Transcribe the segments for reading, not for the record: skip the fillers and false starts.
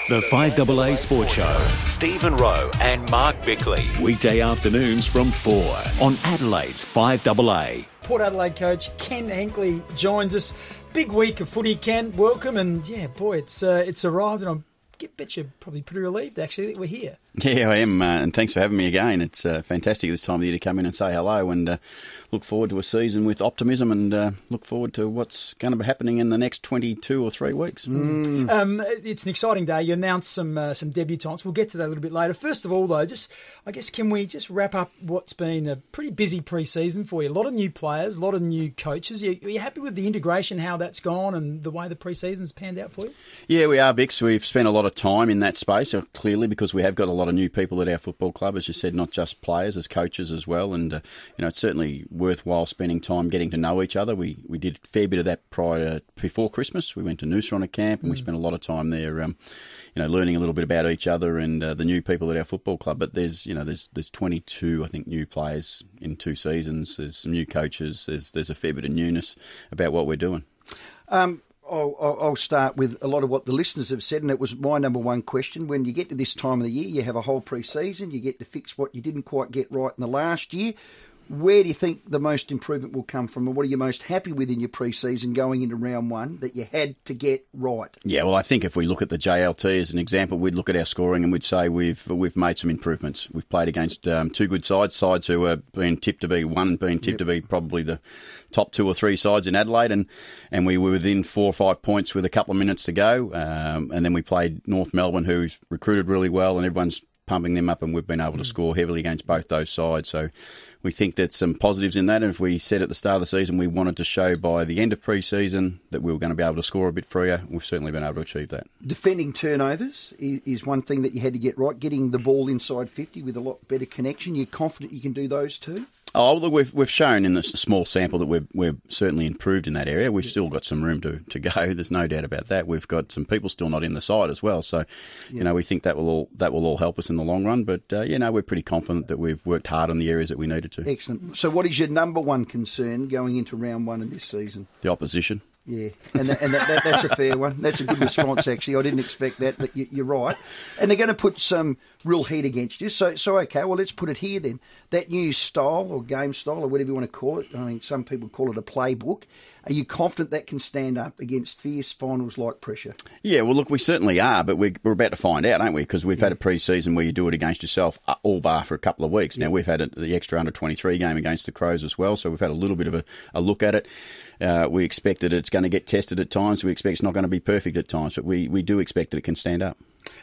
The FIVEaa Sports Show. Stephen Rowe and Mark Bickley. Weekday afternoons from 4 on Adelaide's FIVEaa. Port Adelaide coach Ken Hinkley joins us. Big week of footy, Ken. Welcome, and yeah, boy, it's arrived, and I bet you're probably pretty relieved actually that we're here. Yeah, I am, and thanks for having me again. It's fantastic this time of year to come in and say hello, and look forward to a season with optimism, and look forward to what's going to be happening in the next 22 or 3 weeks. It's an exciting day. You announced some debutants. We'll get to that a little bit later. First of all, though, can we just wrap up what's been a pretty busy pre-season for you? A lot of new players, a lot of new coaches. Are you happy with the integration, how that's gone, and the way the pre-season's panned out for you? Yeah, we are, Bix. We've spent a lot of time in that space, clearly, because we have got a lot of new people at our football club, as you said, not just players, as coaches as well. And it's certainly worthwhile spending time getting to know each other. We did a fair bit of that before Christmas. We went to Noosa on a camp, and we spent a lot of time there, learning a little bit about each other and the new people at our football club. But there's 22, I think, new players in 2 seasons. There's some new coaches. There's a fair bit of newness about what we're doing. I'll start with a lot of what the listeners have said, and it was my number one question. When you get to this time of the year, you have a whole pre-season, you get to fix what you didn't quite get right in the last year. Where do you think the most improvement will come from, and what are you most happy with in your pre-season going into round one that you had to get right? Yeah, well, I think if we look at the JLT as an example, we'd look at our scoring and we'd say we've made some improvements. We've played against 2 good sides who are being tipped to be probably the top 2 or 3 sides in Adelaide, and we were within 4 or 5 points with a couple of minutes to go, and then we played North Melbourne, who's recruited really well, and everyone's pumping them up, and we've been able to score heavily against both those sides. So we think there's some positives in that, and if we said at the start of the season we wanted to show by the end of pre-season that we were going to be able to score a bit freer, we've certainly been able to achieve that. Defending turnovers is one thing that you had to get right, getting the ball inside 50 with a lot better connection. You're confident you can do those too? Oh, look, we've shown in this small sample that we've certainly improved in that area. We've still got some room to go. There's no doubt about that. We've got some people still not in the side as well. So, we think that will all help us in the long run. But we're pretty confident that we've worked hard on the areas that we needed to. Excellent. So, what is your number one concern going into round one of this season? The opposition. Yeah, and that's a fair one. That's a good response, actually. I didn't expect that, but you're right. And they're going to put some real heat against you. So okay, well, let's put it here then. That new style or game style or whatever you want to call it, I mean, some people call it a playbook. Are you confident that can stand up against fierce finals-like pressure? Yeah, well, look, we certainly are, but we're about to find out, aren't we? Because we've had a pre-season where you do it against yourself all bar for a couple of weeks. Now, we've had the extra under-23 game against the Crows as well, so we've had a little bit of a look at it. We expect that it's going to get tested at times. We expect it's not going to be perfect at times, but we do expect that it can stand up.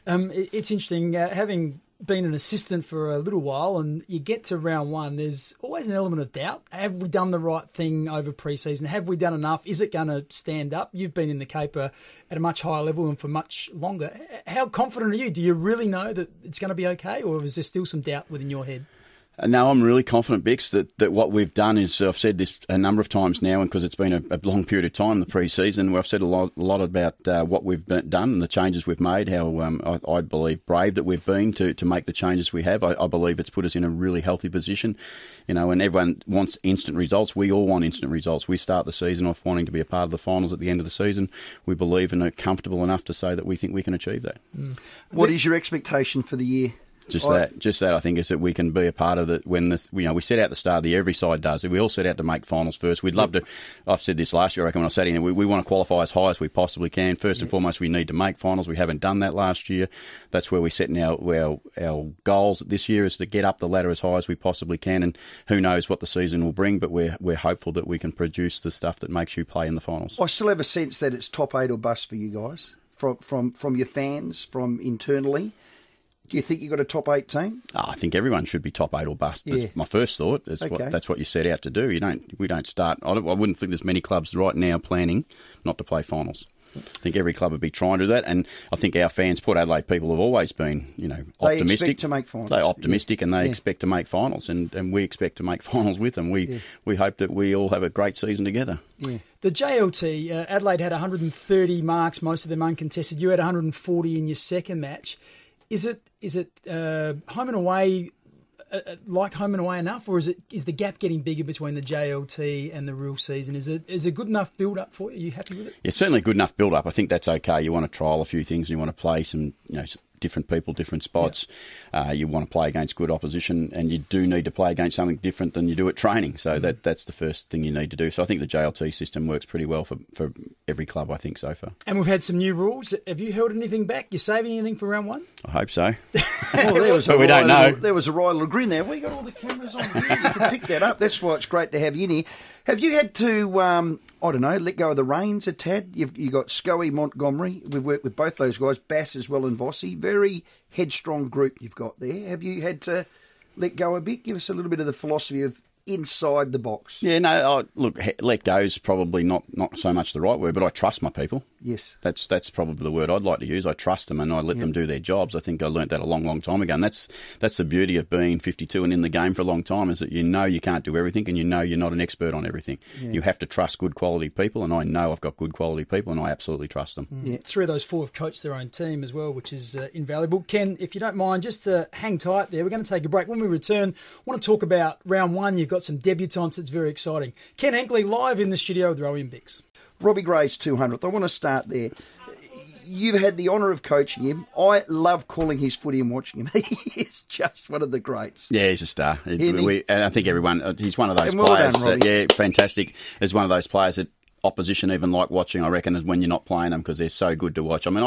It's interesting, having been an assistant for a little while, and you get to round one, there's always an element of doubt. Have we done the right thing over pre-season? Have we done enough? Is it going to stand up? You've been in the caper at a much higher level and for much longer. How confident are you? Do you really know that it's going to be okay, or is there still some doubt within your head? No, I'm really confident, Bix, that what we've done is, I've said this a number of times now, and because it's been a long period of time, the pre-season, where I've said a lot about what we've done and the changes we've made, how I believe brave that we've been to make the changes we have. I believe it's put us in a really healthy position, and everyone wants instant results. We all want instant results. We start the season off wanting to be a part of the finals at the end of the season. We believe and are comfortable enough to say that we think we can achieve that. What is your expectation for the year? Just that, I think, is that we can be a part of it when we set out the start of the year, every side does. We all set out to make finals first. We'd love to, I've said this last year, I reckon, when I sat in, we want to qualify as high as we possibly can. First and foremost, we need to make finals. We haven't done that last year. That's where we set our goals this year, is to get up the ladder as high as we possibly can. And who knows what the season will bring, but we're hopeful that we can produce the stuff that makes you play in the finals. I still have a sense that it's top 8 or bust for you guys, from your fans, from internally. Do you think you've got a top 8 team? I think everyone should be top 8 or bust. That's my first thought. That's what you set out to do. We don't start. I wouldn't think there's many clubs right now planning not to play finals. I think every club would be trying to do that, and I think our fans, Port Adelaide people, have always been, optimistic. They expect to make finals. They're optimistic, and they expect to make finals, and we expect to make finals with them. We hope that we all have a great season together. Yeah. The JLT, Adelaide had 130 marks, most of them uncontested. You had 140 in your second match. Is it home and away like home and away enough, or is the gap getting bigger between the JLT and the real season? Is it good enough build-up for you? Are you happy with it? Yeah, certainly good enough build-up. I think that's okay. You want to trial a few things and you want to play some, different people, different spots. Yeah. You want to play against good opposition, and you do need to play against something different than you do at training. So that's the first thing you need to do. So I think the JLT system works pretty well for every club, I think, so far. And we've had some new rules. Have you held anything back? You saving anything for round one? I hope so. But we don't know. There was a right little grin there. We got all the cameras on here. You can pick that up. That's why it's great to have you in here. Have you had to, let go of the reins a tad? You got Scoey, Montgomery. We've worked with both those guys, Bass as well and Vossi. Very headstrong group you've got there. Have you had to let go a bit? Give us a little bit of the philosophy of inside the box. Yeah, no, look, let go is probably not so much the right word, but I trust my people. Yes. That's probably the word I'd like to use. I trust them and I let them do their jobs. I think I learnt that a long, long time ago. And that's the beauty of being 52 and in the game for a long time, is that you can't do everything and you're not an expert on everything. Yeah. You have to trust good quality people, and I know I've got good quality people and I absolutely trust them. Yeah. 3 of those 4 have coached their own team as well, which is invaluable. Ken, if you don't mind, just hang tight there. We're going to take a break. When we return, I want to talk about round 1. You've got some debutants. It's very exciting. Ken Hinkley live in the studio with Rowie and Bix. Robbie Gray's 200th. I want to start there. You've had the honour of coaching him. I love calling his footy and watching him. He is just one of the greats. Yeah, he's a star. And I think everyone, he's one of those well players. Done, fantastic. He's one of those players that opposition even like watching, I reckon, is when you're not playing them, because they're so good to watch. I mean,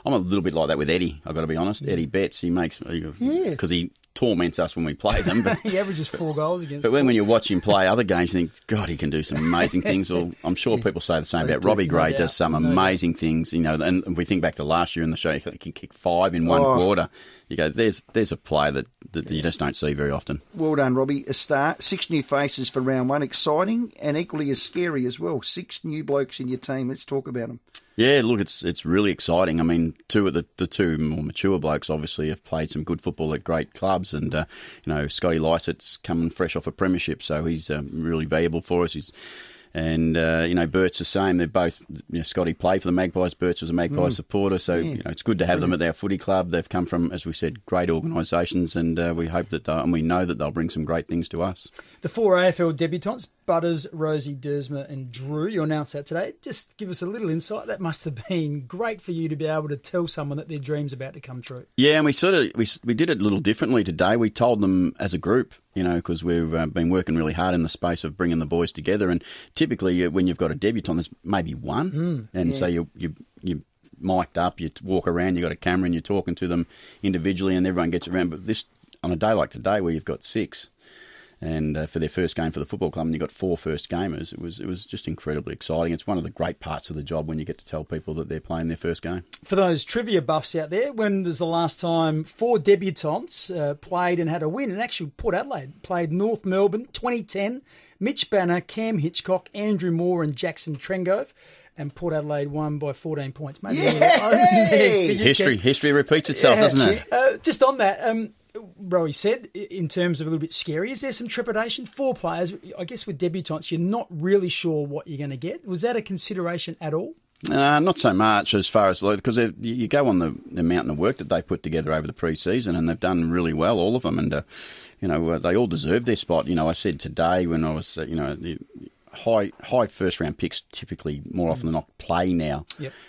I'm a little bit like that with Eddie, I've got to be honest. Eddie Betts, he makes, because he torments us when we play them. But he averages 4 goals against. But when you watch him play other games, you think, God, he can do some amazing things. Well, I'm sure people say the same about Robbie Gray. Does some amazing things, and if we think back to last year in the show, he can kick 5 in one quarter. You go, there's a player that you just don't see very often. Well done, Robbie. A star. 6 new faces for round 1. Exciting and equally as scary as well. 6 new blokes in your team. Let's talk about them. Yeah, look, it's really exciting. I mean, 2 of the 2 more mature blokes obviously have played some good football at great clubs, and Scotty Lycett's coming fresh off a premiership, so he's really valuable for us. Bert's the same. They're both, Scotty played for the Magpies. Bert's was a Magpies supporter, so it's good to have them at our footy club. They've come from, as we said, great organisations, and we hope that and we know that they'll bring some great things to us. The 4 AFL debutants, Butters, Rosie, Dersma and Drew, you announced that today. Just give us a little insight. That must have been great for you to be able to tell someone that their dream's about to come true. Yeah, and we did it a little differently today. We told them as a group, because we've been working really hard in the space of bringing the boys together. And typically when you've got a debutant, there's maybe one. So you mic'd up, you walk around, you've got a camera and you're talking to them individually and everyone gets around. But this, on a day like today where you've got 6, and for their first game for the football club, and you got 4 first gamers. It was just incredibly exciting. It's one of the great parts of the job when you get to tell people that they're playing their first game. For those trivia buffs out there, when was the last time 4 debutants played and had a win? And actually, Port Adelaide played North Melbourne 2010. Mitch Banner, Cam Hitchcock, Andrew Moore, and Jackson Trengove. And Port Adelaide won by 14 points. Maybe History repeats itself, doesn't it? Just on that. Rowie said, in terms of a little bit scary, is there some trepidation? 4 players, I guess with debutants, you're not really sure what you're going to get. Was that a consideration at all? Not so much as far as, because you go on the mountain of work that they put together over the pre-season, and they've done really well, all of them, and they all deserve their spot. I said today when I was, the high first round picks typically more often than not play now,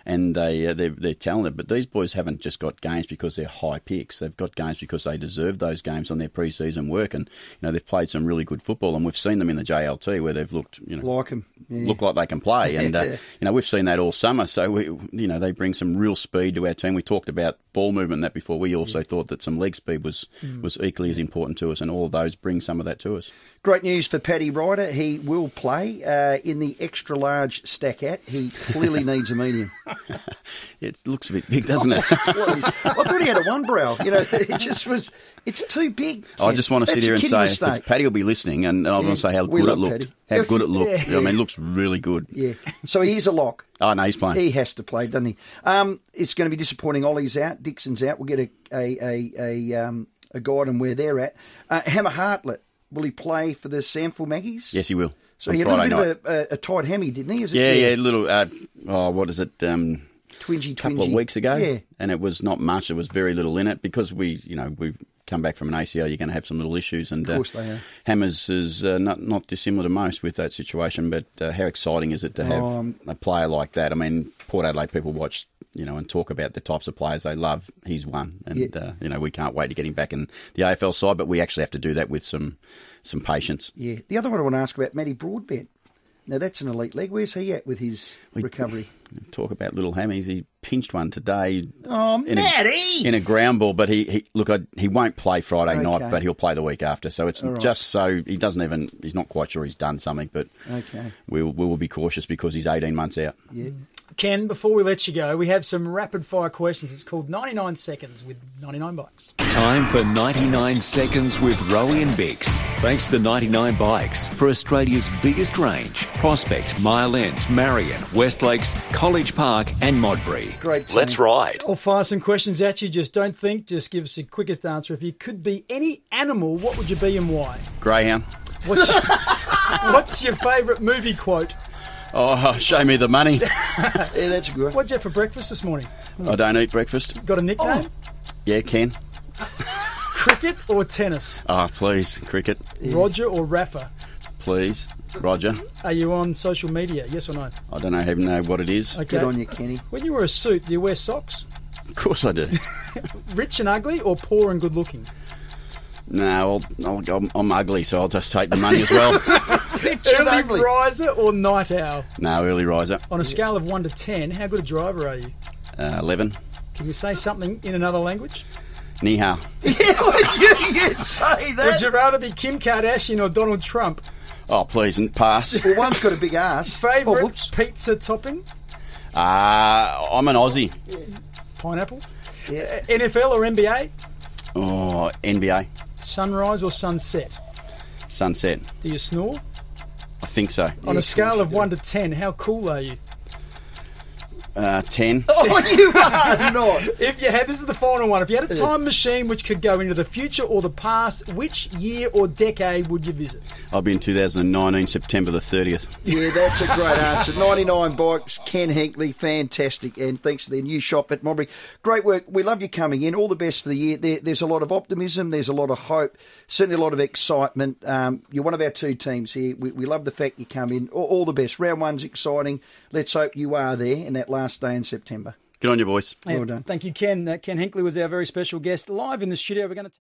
and they're talented. But these boys haven't just got games because they're high picks. They've got games because they deserve those games on their pre-season work, and they've played some really good football. And we've seen them in the JLT where they've looked, look like they can play. And we've seen that all summer. So they bring some real speed to our team. We talked about ball movement and that before. We also thought that some leg speed was equally as important to us, and all of those bring some of that to us. Great news for Paddy Ryder. He will play in the extra-large Stack-At. He clearly needs a medium. It looks a bit big, doesn't it? I thought he had a one brow. It just was. It's too big. I just want to sit here and say, Paddy will be listening, and I want to say how good it looked. Paddy. How good it looked. I mean, it looks really good. Yeah. So he's a lock. Oh, no, he's playing. He has to play, doesn't he? It's going to be disappointing. Ollie's out. Dixon's out. We'll get a guide on where they're at. Hammer Hartlett. Will he play for the Samford Maggies? Yes, he will. So he had a little bit of a tight hammy, didn't he? A little, what is it? Twingy. Couple of weeks ago. Yeah. And it was not much. There was very little in it because we come back from an ACL, you're going to have some little issues. And of course they are. Hammers is not dissimilar to most with that situation, but how exciting is it to have a player like that? I mean, Port Adelaide people watch, and talk about the types of players they love. He's one. And, we can't wait to get him back in the AFL side, but we actually have to do that with some patience. Yeah. The other one I want to ask about, Matty Broadbent. Now, that's an elite leg. Where's he at with his recovery? Talk about little hammies. He pinched one today. Oh, Matty! In a ground ball, but he won't play Friday night, but he'll play the week after. So it's just so he he's not quite sure he's done something, but we will be cautious because he's 18 months out. Yeah. Ken, before we let you go, we have some rapid-fire questions. It's called 99 Seconds with 99 Bikes. Time for 99 Seconds with Rowie and Bix. Thanks to 99 Bikes for Australia's biggest range. Prospect, Mile End, Marion, West Lakes, College Park and Modbury. Great team. Let's ride. I'll fire some questions at you. Just don't think. Just give us the quickest answer. If you could be any animal, what would you be and why? Greyhound. What's your favourite movie quote? Oh, show me the money. Yeah, that's good. What'd you have for breakfast this morning? I don't eat breakfast. Got a nickname? Yeah, Ken. Cricket or tennis? Oh, please, cricket. Yeah. Roger or Rafa? Please, Roger. Are you on social media, yes or no? I don't even know what it is. Okay. Good on you, Kenny. When you wear a suit, do you wear socks? Of course I do. Rich and ugly or poor and good looking? No, I'm ugly, so I'll just take the money as well. Early riser or night owl? No, early riser. On a scale of 1 to 10, how good a driver are you? 11. Can you say something in another language? Ni hao. You'd say that. Would you rather be Kim Kardashian or Donald Trump? Oh, please, and pass. Well, one's got a big ass. Favourite pizza topping? I'm an Aussie. Pineapple? Yeah. NFL or NBA? Oh, NBA. Sunrise or sunset? Sunset. Do you snore? I think so. On a scale of 1 to 10, how cool are you? 10. Oh, you are not. If you had, this is the final one. If you had a time machine which could go into the future or the past, which year or decade would you visit? I'll be in 2019, September the 30th. Yeah, that's a great answer. 99 Bikes, Ken Hinkley, fantastic. And thanks to their new shop at Modbury. Great work. We love you coming in. All the best for the year. There's a lot of optimism. There's a lot of hope. Certainly a lot of excitement. You're one of our two teams here. We love the fact you come in. All the best. Round one's exciting. Let's hope you are there in that last day in September. Good on you, boys. And well done. Thank you, Ken. Ken Hinkley was our very special guest live in the studio. We're going to